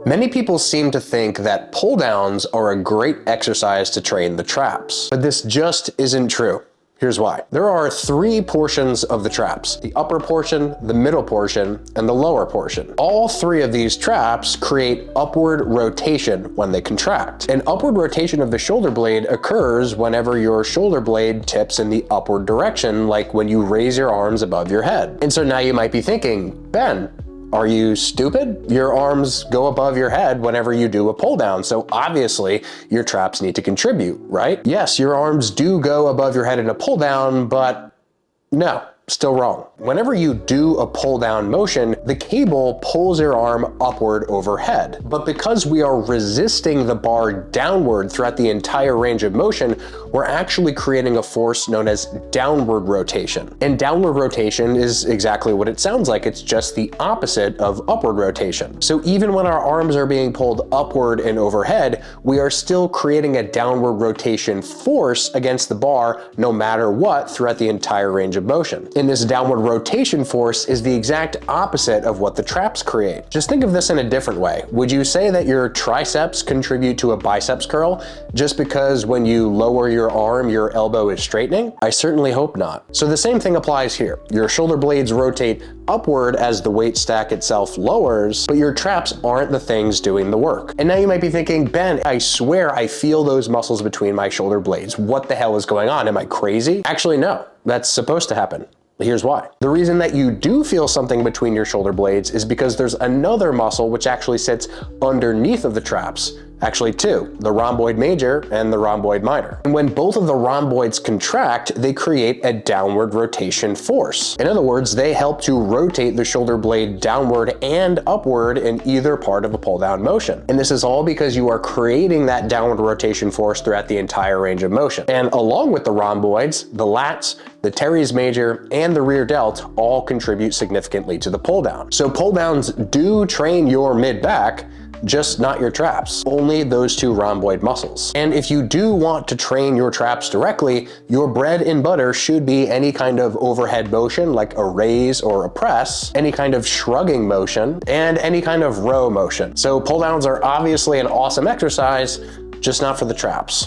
Many people seem to think that pull downs are a great exercise to train the traps, but this just isn't true. Here's why. There are three portions of the traps: the upper portion, the middle portion, and the lower portion. All three of these traps create upward rotation when they contract. An upward rotation of the shoulder blade occurs whenever your shoulder blade tips in the upward direction, like when you raise your arms above your head. And so now you might be thinking, Ben, are you stupid? Your arms go above your head whenever you do a pull down, so obviously your traps need to contribute, right? Yes, your arms do go above your head in a pull down, but no, still wrong. Whenever you do a pull down motion, the cable pulls your arm upward overhead. But because we are resisting the bar downward throughout the entire range of motion, we're actually creating a force known as downward rotation. And downward rotation is exactly what it sounds like. It's just the opposite of upward rotation. So even when our arms are being pulled upward and overhead, we are still creating a downward rotation force against the bar no matter what throughout the entire range of motion. And this downward rotation force is the exact opposite of what the traps create. Just think of this in a different way. Would you say that your triceps contribute to a biceps curl just because when you lower your arm, your elbow is straightening? I certainly hope not. So the same thing applies here. Your shoulder blades rotate upward as the weight stack itself lowers, but your traps aren't the things doing the work. And now you might be thinking, Ben, I swear I feel those muscles between my shoulder blades. What the hell is going on? Am I crazy? Actually, no, that's supposed to happen. Here's why. The reason that you do feel something between your shoulder blades is because there's another muscle which actually sits underneath of the traps. Actually two, the rhomboid major and the rhomboid minor. And when both of the rhomboids contract, they create a downward rotation force. In other words, they help to rotate the shoulder blade downward and upward in either part of a pull down motion. And this is all because you are creating that downward rotation force throughout the entire range of motion. And along with the rhomboids, the lats, the teres major, and the rear delt all contribute significantly to the pull down. So pull downs do train your mid back, just not your traps, only those two rhomboid muscles. And if you do want to train your traps directly, your bread and butter should be any kind of overhead motion like a raise or a press, any kind of shrugging motion, and any kind of row motion. So pull downs are obviously an awesome exercise, just not for the traps.